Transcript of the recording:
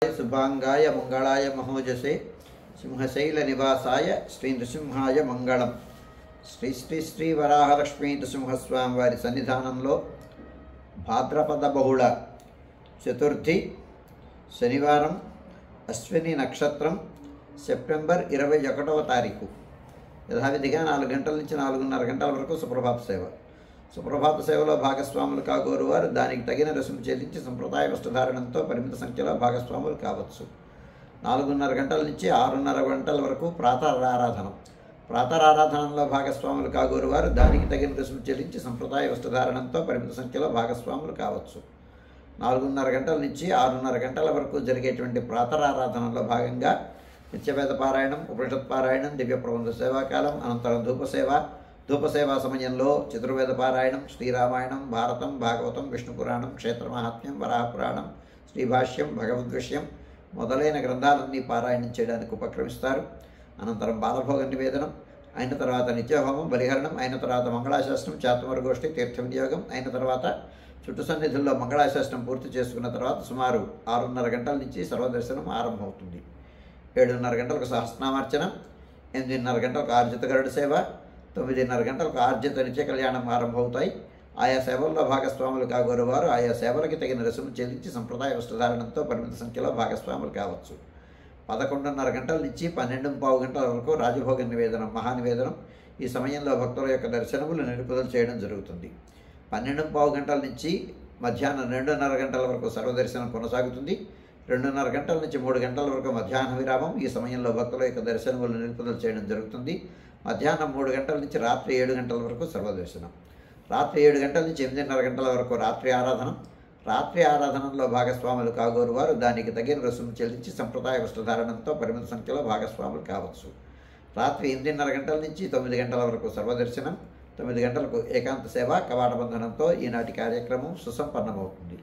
शुभांगाय मंगलाय महोजसे सिंहशैलनिवासाय श्री नृसिंहाय मंगलम श्री श्री श्री वराहलक्ष्मी नृसिंहस्वामी वारी सन्निधाనంలో భాద్రపద బహుళ చతుర్థి శనివారం అశ్విని నక్షత్రం సెప్టెంబర్ 21వ తారీఖు యథావిధిగా 4 గంటల నుంచి 4:30 గంటల వరకు సుప్రభాత సేవ. సుప్రభాత సేవలో భాగస్వాములు కాగోరు వారు దానికి తగిన రుసుము చెల్లించి సంప్రదాయ వస్త్రధారణంతో పరిమిత సంఖ్యలో భాగస్వాములు కావచ్చు. 4:30 గంటల నుంచి 6:30 గంటల వరకు ప్రాతరారాధనం. ప్రాతరారాధనలో భాగస్వాములు కాగోరు వారు దానికి తగిన రుసుము చెల్లించి సంప్రదాయ వస్త్రధారణంతో పరిమిత సంఖ్యలో భాగస్వాములు కావచ్చు. 4:30 గంటల నుంచి 6:30 గంటల వరకు జరిగేటువంటి ప్రాతరారాధనలో భాగంగా నిత్యవేద పారాయణం, ఉపనిషత్ పారాయణం, దివ్య ప్రబంధ సేవాకాలం, అనంతరం ధూపసేవా సమయంలో చతుర్వేద పారాయణం, శ్రీరామాయణం, భారతం, భాగవతం, విష్ణు పురాణం, క్షేత్ర మహాత్మ్యం, వరాహపురాణం, శ్రీభాష్యం, భగవద్విషయం మొదలైన గ్రంథాలన్నీ పారాయణం చేయడానికి ఉపక్రమిస్తారు. అనంతరం బాలభోగ నివేదనం అయిన తర్వాత నిత్యహోమం, బలిహరణం అయిన తర్వాత మంగళాశాసనం, చాతుమర గోష్ఠి, తీర్థ వినియోగం అయిన తర్వాత చుట్టు సన్నిధుల్లో మంగళాశాసనం పూర్తి చేసుకున్న తర్వాత సుమారు 6:30 గంటల నుంచి సర్వదర్శనం ఆరంభమవుతుంది. 7:30 గంటలకు సహస్రనామార్చన, 8:30 గంటలకు ఆర్జిత గరుడ సేవ, 9:30 గంటలకు ఆర్జిత నిత్య కళ్యాణం ఆరంభమవుతాయి. ఆయా సేవల్లో భాగస్వాములు కాగోరు వారు ఆయా సేవలకి తగిన రుసుము చెల్లించి సంప్రదాయ వస్త్రధారణంతో పరిమిత సంఖ్యలో భాగస్వాములు కావచ్చు. 11:30 గంటల నుంచి 12:15 గంటల వరకు రాజభోగ నివేదనం, మహానివేదనం. ఈ సమయంలో భక్తుల యొక్క దర్శనములు నిలుపుదల చేయడం జరుగుతుంది. 12:15 గంటల నుంచి మధ్యాహ్నం 2:30 గంటల వరకు సర్వదర్శనం కొనసాగుతుంది. 2:30 గంటల నుంచి 3 గంటల వరకు మధ్యాహ్న విరామం. ఈ సమయంలో భక్తుల యొక్క దర్శనములు నిలుపుదల చేయడం జరుగుతుంది. మధ్యాహ్నం 3 గంటల నుంచి రాత్రి 7 గంటల వరకు సర్వదర్శనం. రాత్రి 7 గంటల నుంచి 8:30 గంటల వరకు రాత్రి ఆరాధనం. రాత్రి ఆరాధనలో భాగస్వాములు కాగోరు వారు దానికి తగిన రుసుము చెల్లించి సంప్రదాయ వస్త్రధారణంతో పరిమిత సంఖ్యలో భాగస్వాములు కావచ్చు. రాత్రి 8:30 గంటల నుంచి 9 గంటల వరకు సర్వదర్శనం. 9 గంటలకు ఏకాంత సేవ, కవాట బంధనంతో ఈనాటి కార్యక్రమం సుసంపన్నమవుతుంది.